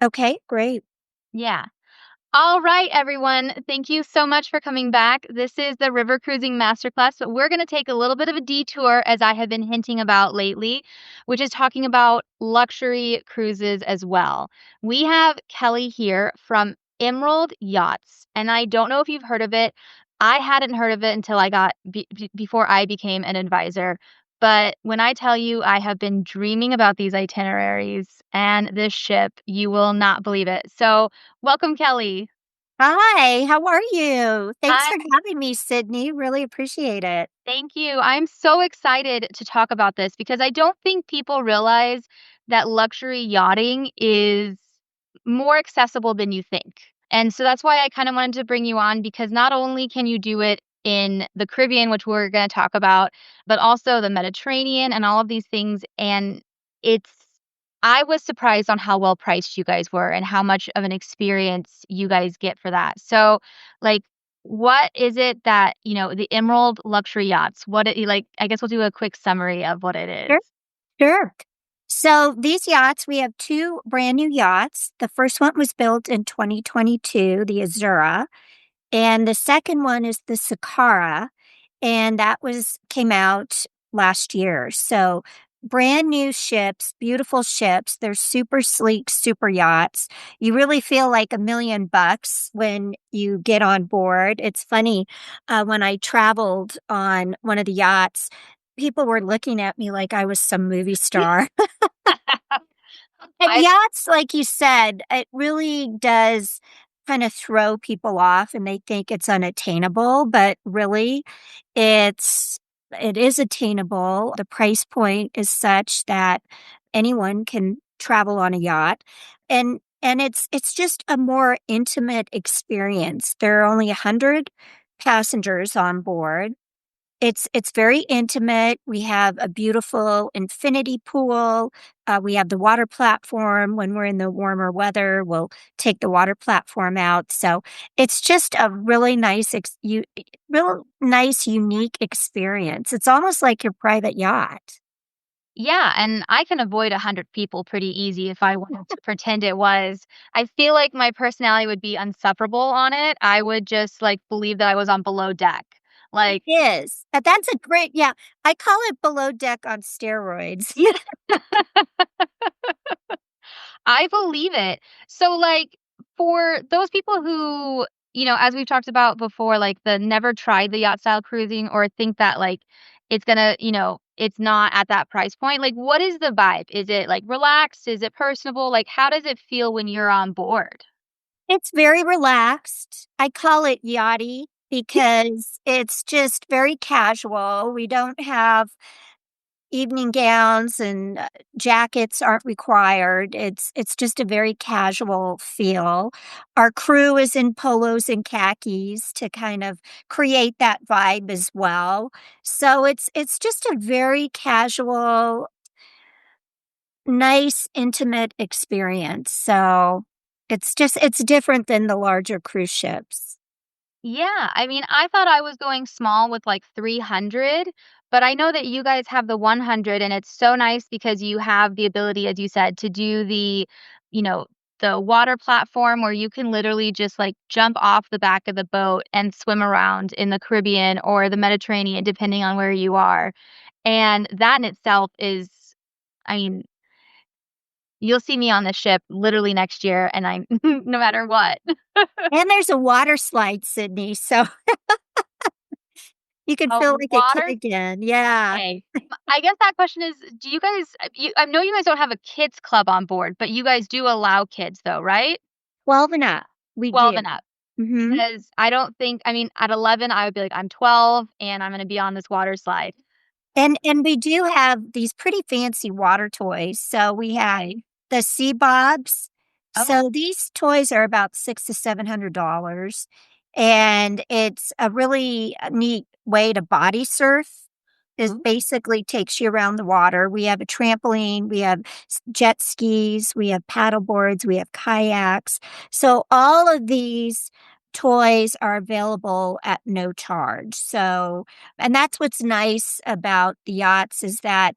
Okay, great. Yeah. All right, everyone. Thank you so much for coming back. This is the River Cruising Masterclass, but we're going to take a little bit of a detour, as I have been hinting about lately, which is talking about luxury cruises as well. We have Kelly here from Emerald Yachts, and I don't know if you've heard of it. I hadn't heard of it until before I became an advisor. But when I tell you I have been dreaming about these itineraries and this ship, you will not believe it. So, welcome, Kelly. Hi, how are you? Thanks I for having me, Sydney. Really appreciate it. Thank you. I'm so excited to talk about this because I don't think people realize that luxury yachting is more accessible than you think. And so that's why I kind of wanted to bring you on because not only can you do it in the Caribbean, which we're going to talk about, but also the Mediterranean and all of these things. And it's, I was surprised on how well priced you guys were and how much of an experience you guys get for that. So, like, what is it that, the Emerald Luxury Yachts, I guess we'll do a quick summary of what it is. Sure, sure. So these yachts, we have two brand new yachts. The first one was built in 2022, the Azura, and the second one is the Sakara, and that was came out last year. So brand new ships, beautiful ships. They're super sleek, super yachts. You really feel like $1 million when you get on board. It's funny, when I traveled on one of the yachts, people were looking at me like I was some movie star. And I yachts, like you said, it really does kind of throw people off and they think it's unattainable, but really it is attainable. The price point is such that anyone can travel on a yacht. And it's just a more intimate experience. There are only 100 passengers on board. It's very intimate. We have a beautiful infinity pool. We have the water platform. When we're in the warmer weather, we'll take the water platform out. So it's just a really real nice, unique experience. It's almost like your private yacht. Yeah, and I can avoid 100 people pretty easy if I wanted to pretend it was. I feel like my personality would be insufferable on it. I would just, like, believe that I was on below deck. It Like, is. That's a great, yeah. I call it below deck on steroids. I believe it. So, like, for those people who, as we've talked about before, like, the never tried the yacht style cruising or think that, like, it's gonna, it's not at that price point, like, what is the vibe? Is it, like, relaxed? Is it personable? Like, how does it feel when you're on board? It's very relaxed. I call it yachty because it's just very casual. We don't have evening gowns and jackets aren't required. It's just a very casual feel. Our crew is in polos and khakis to kind of create that vibe as well. So it's just a very casual, nice, intimate experience. So it's different than the larger cruise ships. Yeah, I mean, I thought I was going small with like 300, but I know that you guys have the 100 and it's so nice because you have the ability, as you said, to do you know, the water platform where you can literally just like jump off the back of the boat and swim around in the Caribbean or the Mediterranean, depending on where you are. And that in itself is, I mean, you'll see me on the ship literally next year and I no matter what. And there's a water slide, Sydney, so you can A feel like a kid water again. Yeah. Okay. I guess that question is, do you guys I know you guys don't have a kids club on board, but you guys do allow kids though, right? 12 and up. We 12 do. and up. Mhm. Because I don't think I mean, at 11, I would be like, "I'm 12 and I'm gonna be on this water slide." And we do have these pretty fancy water toys. So we have Okay. the sea bobs. Okay. So these toys are about 6 to $700, and it's a really neat way to body surf. It Ooh. basically takes you around the water. We have a trampoline, we have jet skis, we have paddle boards, we have kayaks. So all of these toys are available at no charge. So, and that's what's nice about the yachts is that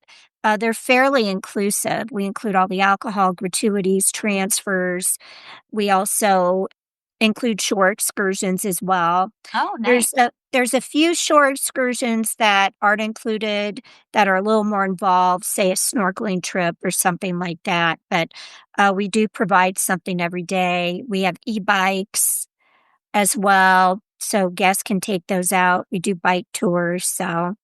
They're fairly inclusive. We include all the alcohol, gratuities, transfers. We also include shore excursions as well. Oh, nice. There's a few shore excursions that aren't included that are a little more involved, say a snorkeling trip or something like that. But we do provide something every day. We have e-bikes as well, so guests can take those out. We do bike tours, so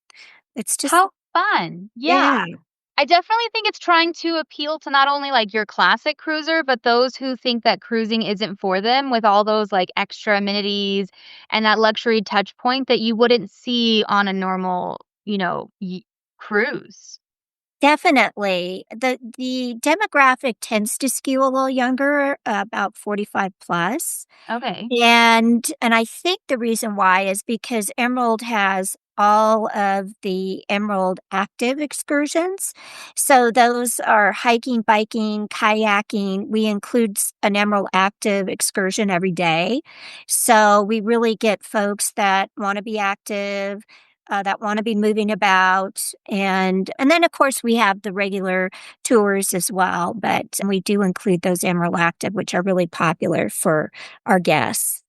it's just How fun. Yeah. yeah. I definitely think it's trying to appeal to not only like your classic cruiser, but those who think that cruising isn't for them with all those like extra amenities and that luxury touch point that you wouldn't see on a normal, cruise. Definitely. The demographic tends to skew a little younger, about 45 plus. Okay. And I think the reason why is because Emerald has all of the Emerald active excursions. So those are hiking, biking, kayaking. We include an Emerald active excursion every day. So we really get folks that want to be active, that want to be moving about, and then of course we have the regular tours as well, but we do include those Emerald active, which are really popular for our guests.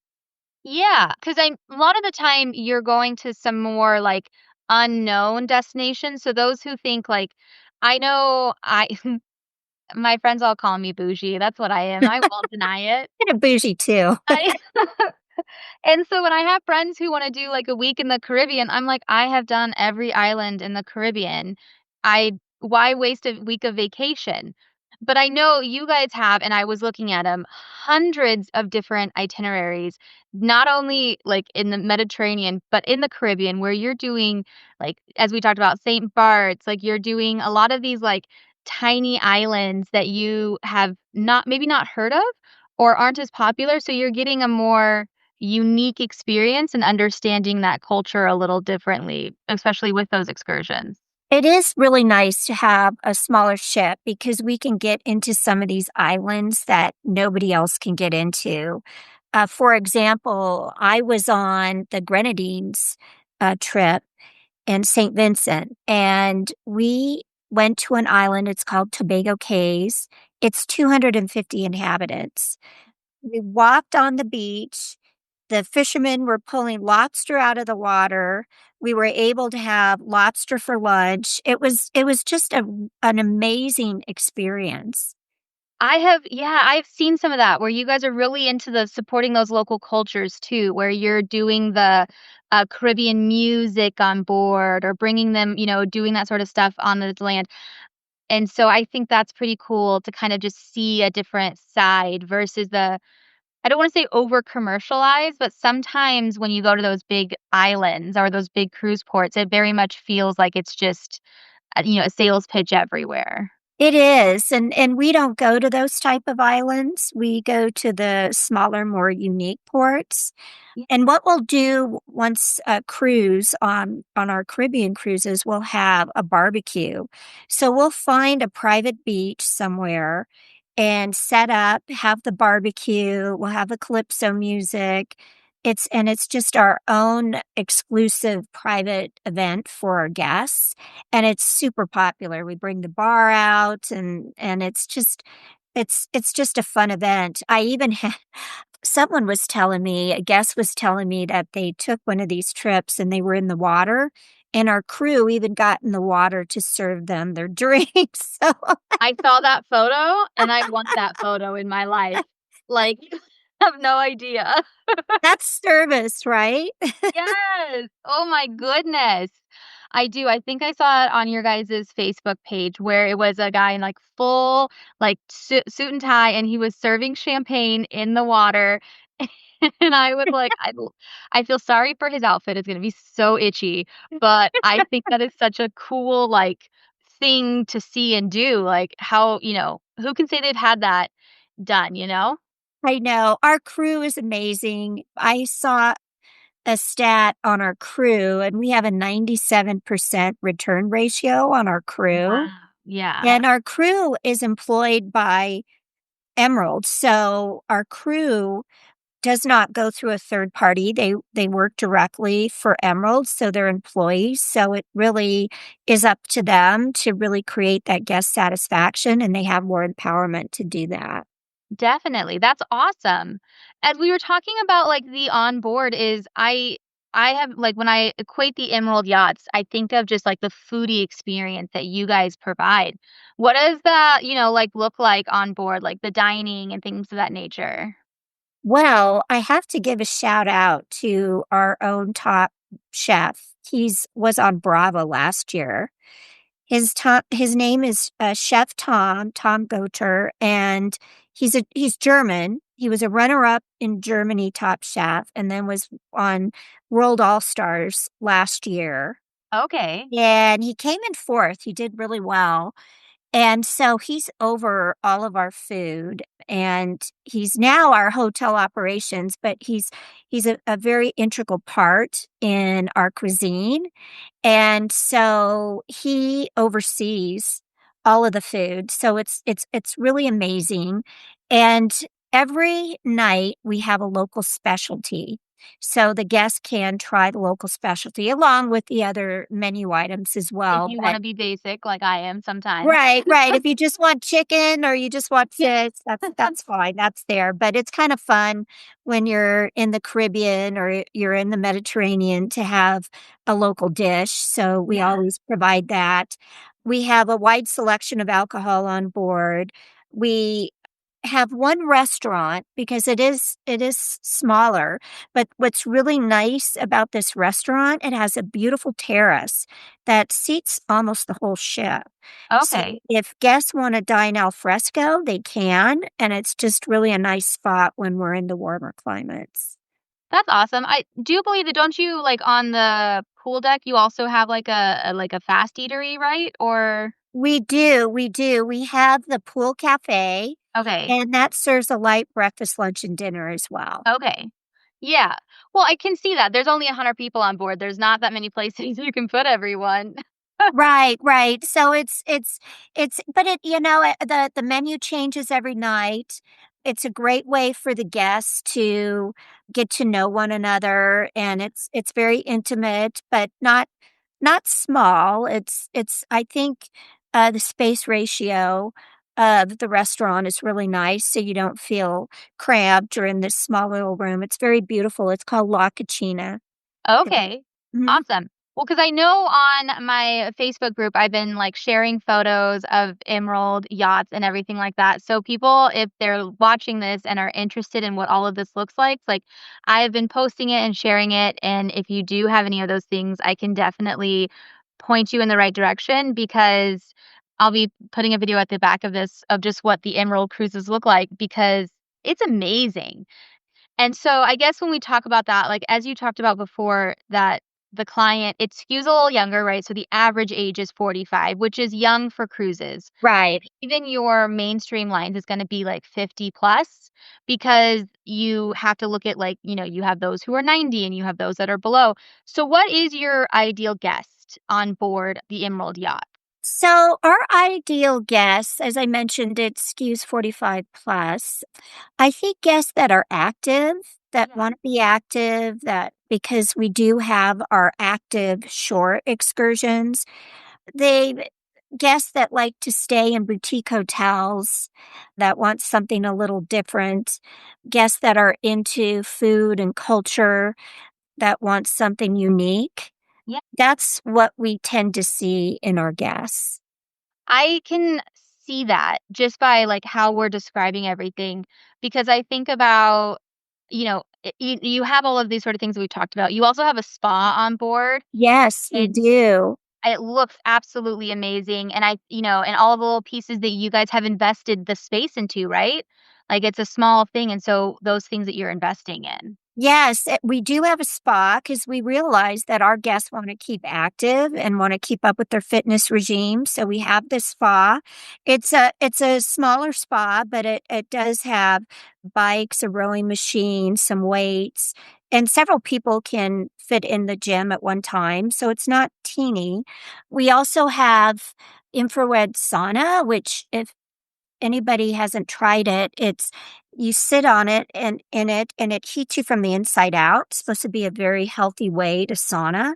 Yeah, because I a lot of the time you're going to some more like unknown destinations. So those who think like, I know I my friends all call me bougie. That's what I am. I won't deny it. Kind of bougie too. I And so when I have friends who wanna do, like, a week in the Caribbean, I'm like, "I have done every island in the Caribbean. I Why waste a week of vacation?" But I know you guys have, and I was looking at them, hundreds of different itineraries, not only, like, in the Mediterranean, but in the Caribbean where you're doing, like, as we talked about, St. Bart's, like, you're doing a lot of these, like, tiny islands that you have not heard of or aren't as popular, so you're getting a more unique experience and understanding that culture a little differently, especially with those excursions. It is really nice to have a smaller ship because we can get into some of these islands that nobody else can get into. For example, I was on the Grenadines trip in St. Vincent, and we went to an island. It's called Tobago Cays. It's 250 inhabitants. We walked on the beach. The fishermen were pulling lobster out of the water. We were able to have lobster for lunch. It was just an amazing experience. I've seen some of that where you guys are really into the supporting those local cultures too, where you're doing the Caribbean music on board or bringing them, doing that sort of stuff on the land. And so I think that's pretty cool to kind of just see a different side versus I don't wanna say over commercialized, but sometimes when you go to those big islands or those big cruise ports, it very much feels like it's just, a sales pitch everywhere. It is, and we don't go to those type of islands. We go to the smaller, more unique ports. Yeah. And what we'll do once a cruise on our Caribbean cruises, we'll have a barbecue. So we'll find a private beach somewhere and set up, have the barbecue. We'll have the calypso music. It's just our own exclusive private event for our guests, and it's super popular. We bring the bar out, and it's just a fun event. I even had someone was telling me, a guest was telling me that they took one of these trips and they were in the water, and our crew even got in the water to serve them their drinks. So I saw that photo, and I want that photo in my life. Like, you have no idea. that's service, right? Yes. Oh my goodness. I do. I think I saw it on your guys' Facebook page where it was a guy in like full like suit and tie and he was serving champagne in the water. And I was like, I feel sorry for his outfit. It's going to be so itchy, but I think that is such a cool like thing to see and do. Like how, who can say they've had that done, you know? I know. Our crew is amazing. I saw a stat on our crew, and we have a 97% return ratio on our crew. Wow. Yeah. And our crew is employed by Emerald. So our crew does not go through a third party. They work directly for Emerald, so they're employees. So it really is up to them to really create that guest satisfaction, and they have more empowerment to do that. Definitely. That's awesome. As we were talking about like the onboard is I have like when I equate the Emerald Yachts, I think of just like the foodie experience that you guys provide. What does that, like look like on board, like the dining and things of that nature? Well, I have to give a shout out to our own top chef. He's was on Bravo last year. His name is Chef Tom Goter, and he's German. He was a runner-up in Germany Top Chef, and then was on World All Stars last year. Okay. And he came in fourth. He did really well. And so he's over all of our food, and he's now our hotel operations, but he's a very integral part in our cuisine. And so he oversees all of the food. So it's really amazing. And every night we have a local specialty. So the guests can try the local specialty along with the other menu items as If well. you want But to be basic like I am sometimes. right, right. If you just want chicken or you just want fish, that's fine. That's there. But it's kind of fun when you're in the Caribbean or you're in the Mediterranean to have a local dish. So we Yeah. always provide that. We have a wide selection of alcohol on board. We have one restaurant because it is smaller, but what's really nice about this restaurant, it has a beautiful terrace that seats almost the whole ship. So Okay. if guests want to dine al fresco, they can, and it's just really a nice spot when we're in the warmer climates. That's awesome. I do believe that don't you like on the pool deck you also have like a fast eatery, right? Or We do, we do. We have the pool cafe, okay. and that serves a light breakfast, lunch, and dinner as well. Okay. Yeah. Well, I can see that. There's only 100 people on board. There's not that many places you can put everyone. Right, right. So it's but the menu changes every night. It's a great way for the guests to get to know one another, and it's very intimate, but not small. It's I think the space ratio of the restaurant is really nice, so you don't feel cramped or in this small little room. It's very beautiful. It's called La Cucina. Okay. Mhm. Awesome. Well, because I know on my Facebook group, I've been like sharing photos of Emerald yachts and everything like that. So people, if they're watching this and are interested in what all of this looks like I've been posting it and sharing it. And if you do have any of those things, I can definitely point you in the right direction because I'll be putting a video at the back of this of just what the Emerald cruises look like because it's amazing. And so I guess when we talk about that, like as you talked about before, that the client, it skews a little younger, right? So the average age is 45, which is young for cruises. Right. Even your mainstream lines is going to be like 50 plus because you have to look at like, you have those who are 90 and you have those that are below. So what is your ideal guest on board the Emerald Yacht? So our ideal guests, as I mentioned, it skews 45 plus. I think guests that are active, that Yeah. want to be active, that because we do have our active shore excursions, they guests that like to stay in boutique hotels, that want something a little different, guests that are into food and culture, that want something unique. That's what we tend to see in our guests. I can see that just by, like, how we're describing everything because I think about, you have all of these sort of things that we talked about. You also have a spa on board. Yes, we It's do. it looks absolutely amazing, and and all the little pieces that you guys have invested the space into, right? Like, it's a small thing, and so those things that you're investing in. Yes, we do have a spa because we realize that our guests want to keep active and want to keep up with their fitness regime. So we have this spa. It's a smaller spa, but it does have bikes, a rowing machine, some weights, and several people can fit in the gym at one time. So it's not teeny. We also have infrared sauna, which anybody hasn't tried it, it's you sit on it and in it and it heats you from the inside out. It's supposed to be a very healthy way to sauna.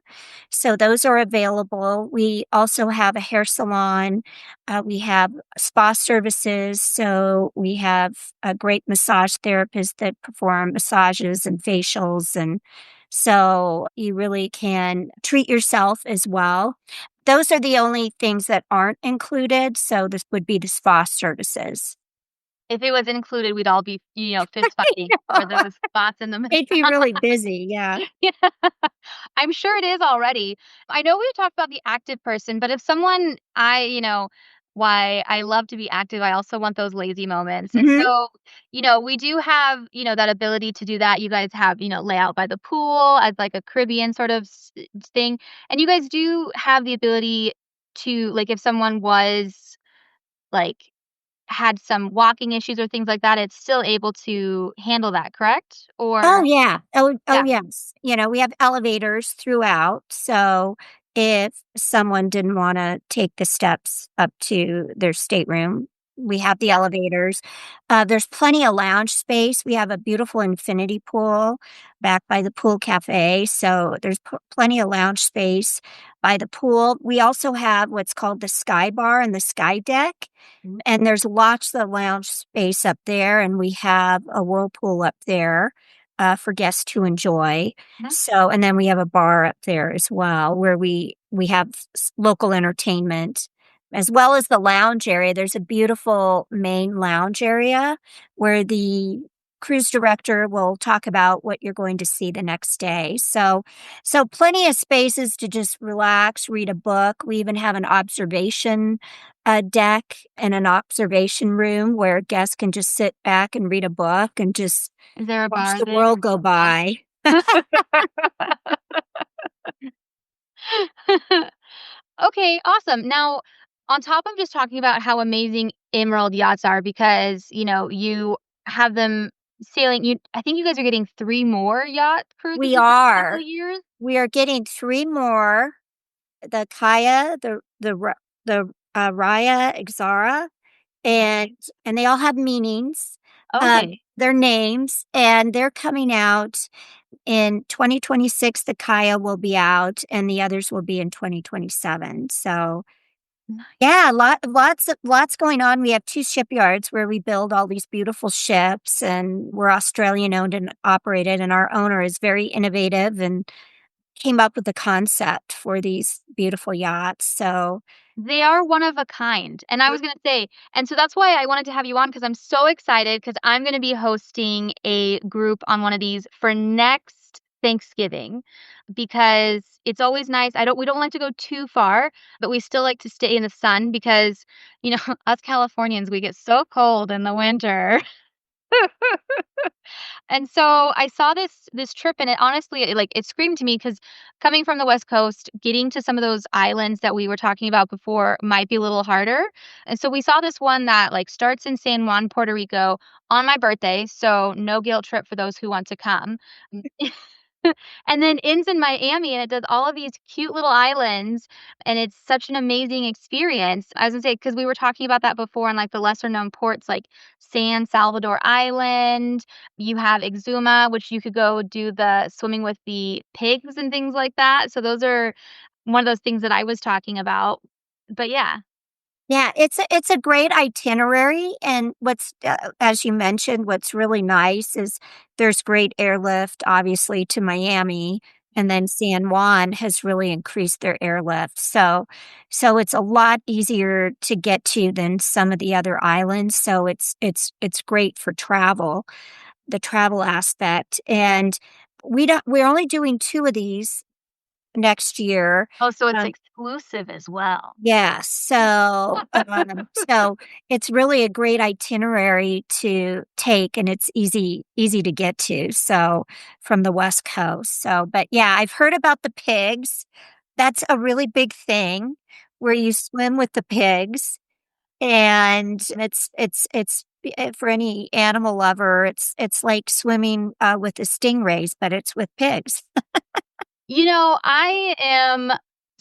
So those are available. We also have a hair salon. We have spa services. So we have a great massage therapist that perform massages and facials, and so you really can treat yourself as well. Those are the only things that aren't included. So this would be the spa services. If it was included, we'd all be, fist fighting for those spots in the It'd be really busy. Yeah. Yeah. I'm sure it is already. I know we've talked about the active person, but if someone why I love to be active, I also want those lazy moments. And Hmm. so, we do have, that ability to do that. You guys have, layout by the pool as like a Caribbean sort of thing. And you guys do have the ability to, like, if someone was like had some walking issues or things like that, it's still able to handle that, correct? Oh, Or yeah. Oh, yeah. yes. We have elevators throughout. So if someone didn't want to take the steps up to their stateroom, we have the Yeah. elevators. There's plenty of lounge space. We have a beautiful infinity pool back by the pool cafe. So there's plenty of lounge space by the pool. We also have what's called the sky bar and the sky deck. And there's lots of lounge space up there. And we have a whirlpool up there for guests to enjoy. Mhm. So, and then we have a bar up there as well where we have local entertainment as well as the lounge area. There's a beautiful main lounge area where the cruise director will talk about what you're going to see the next day. So plenty of spaces to just relax, read a book. We even have an observation deck and an observation room where guests can just sit back and read a book and just Is there a watch bar the there? world go by. Okay, awesome. Now, on top of just talking about how amazing Emerald Yachts are because, you have them sailing, I think you guys are getting 3 more yacht cruises We in the next couple are. of years? We are getting 3 more, the Kaya, the Raya, Ixara, and they all have meanings, Okay. their names, and they're coming out in 2026. The Kaya will be out, and the others will be in 2027. So yeah, lots going on. We have 2 shipyards where we build all these beautiful ships, and we're Australian owned and operated, and our owner is very innovative and came up with the concept for these beautiful yachts. So They are one of a kind, and I was gonna say and so that's why I wanted to have you on because 'cause I'm so excited because 'cause I'm gonna be hosting a group on one of these for next Thanksgiving, because it's always nice we don't like to go too far, but we still like to stay in the sun because, us Californians, we get so cold in the winter. And so I saw this trip and it honestly it screamed to me because coming from the West Coast, getting to some of those islands that we were talking about before might be a little harder. And so we saw this one that starts in San Juan, Puerto Rico on my birthday, so no guilt trip for those who want to come. And then ends in Miami and it does all of these cute little islands and it's such an amazing experience. I was gonna say, because we were talking about that before on the lesser known ports like San Salvador Island. You have Exuma, which you could go do the swimming with the pigs and things like that. So those are one of those things that I was talking about. But yeah. yeah, it's a great itinerary, and what's as you mentioned, what's really nice is there's great airlift, obviously, to Miami, and then San Juan has really increased their airlift. So it's a lot easier to get to than some of the other islands. So it's great for travel, the travel aspect, and we're only doing 2 of these next year. Oh, so it's Um, exclusive as well. yeah, so it's really a great itinerary to take, and it's easy to get to, so from the West Coast. So, but yeah, I've heard about the pigs. That's a really big thing where you swim with the pigs, and for any animal lover, it's like swimming, with the stingrays, but it's with pigs. I am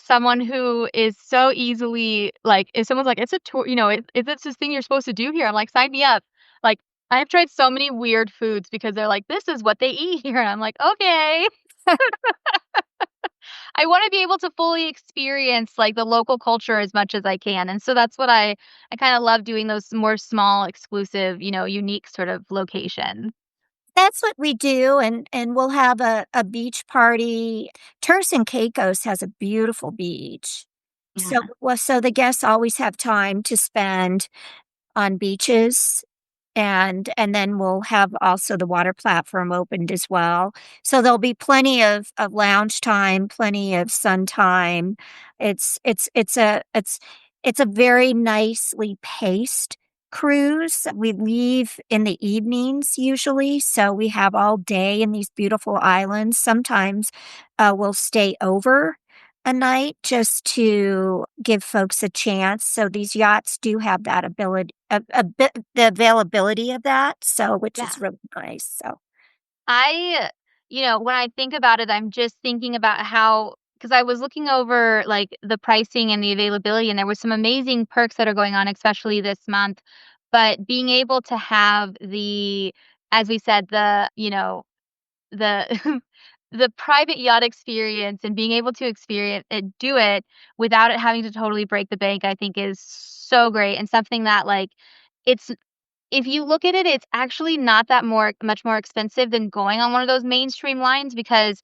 someone who is so easily like, if someone's like, "It's a tour," "Is this thing you're supposed to do here?" I'm like, "Sign me up." Like, I've tried so many weird foods because they're like, "This is what they eat here," and I'm like, "Okay." I wanna be able to fully experience, like, the local culture as much as I can, and so that's what I kinda love doing those more small, exclusive, unique sort of locations. That's what we do, and we'll have a beach party. Turks and Caicos has a beautiful beach. Yeah, So the guests always have time to spend on beaches, and then we'll have also the water platform opened as well. So there'll be plenty of lounge time, plenty of sun time. It's a very nicely paced cruise. We leave in the evenings usually, so we have all day in these beautiful islands. Sometimes we'll stay over a night just to give folks a chance. So these yachts do have that ability, a bit the availability of that, so which is yeah. really nice. So I when I think about it, I'm just thinking about how, because I was looking over, like, the pricing and the availability, and there was some amazing perks that are going on, especially this month, but being able to have as we said, the the private yacht experience and being able to experience and do it without it having to totally break the bank, I think is so great, and something that, like, it's if you look at it, it's actually not that much more expensive than going on one of those mainstream lines because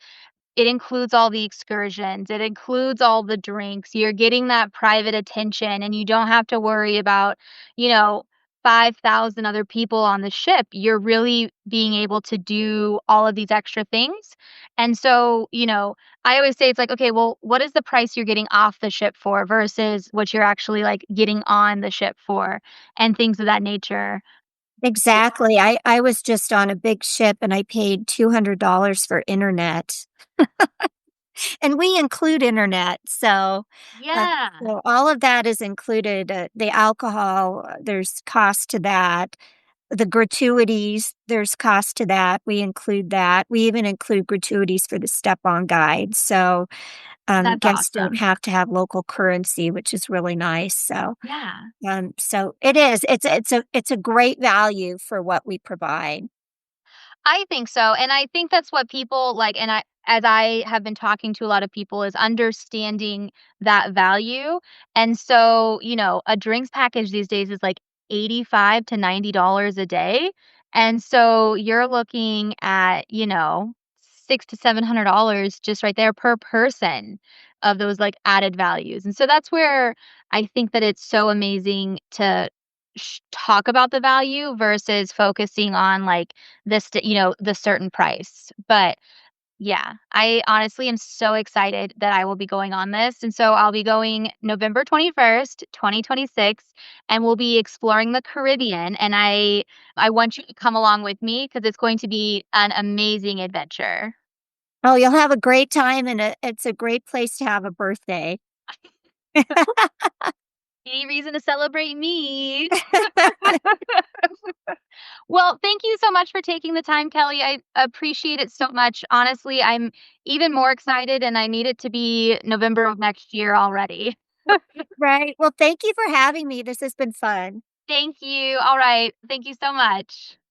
it includes all the excursions, it includes all the drinks, you're getting that private attention, and you don't have to worry about, you know, 5,000 other people on the ship. You're really being able to do all of these extra things, and so, I always say it's like, "Okay, well, what is the price you're getting off the ship for versus what you're actually, like, getting on the ship for?" And things of that nature. exactly. I was just on a big ship and I paid $200 for internet, and we include internet. Uh, Yeah, so all of that is included. The alcohol, there's cost to that. The gratuities, there's cost to that. We include that. We even include gratuities for the step-on guide. So that's guests don't awesome. have to have local currency, which is really nice. Yeah. So it is. It's a great value for what we provide. I think so, and I think that's what people like, and as I have been talking to a lot of people, is understanding that value, and so, a drinks package these days is like 85 to $90 a day, and so you're looking at, 6 to $700 just right there per person of those, like, added values, and so that's where I think that it's so amazing to talk about the value versus focusing on, like, the certain price. But yeah, I honestly am so excited that I will be going on this. And so I'll be going November 21st, 2026, and we'll be exploring the Caribbean. And I want you to come along with me because it's going to be an amazing adventure. Oh, you'll have a great time, and it's a great place to have a birthday. Any reason to celebrate me? Well, thank you so much for taking the time, Kelly. I appreciate it so much. Honestly, I'm even more excited, and I need it to be November of next year already. Right. Well, thank you for having me. This has been fun. Thank you. All right. Thank you so much.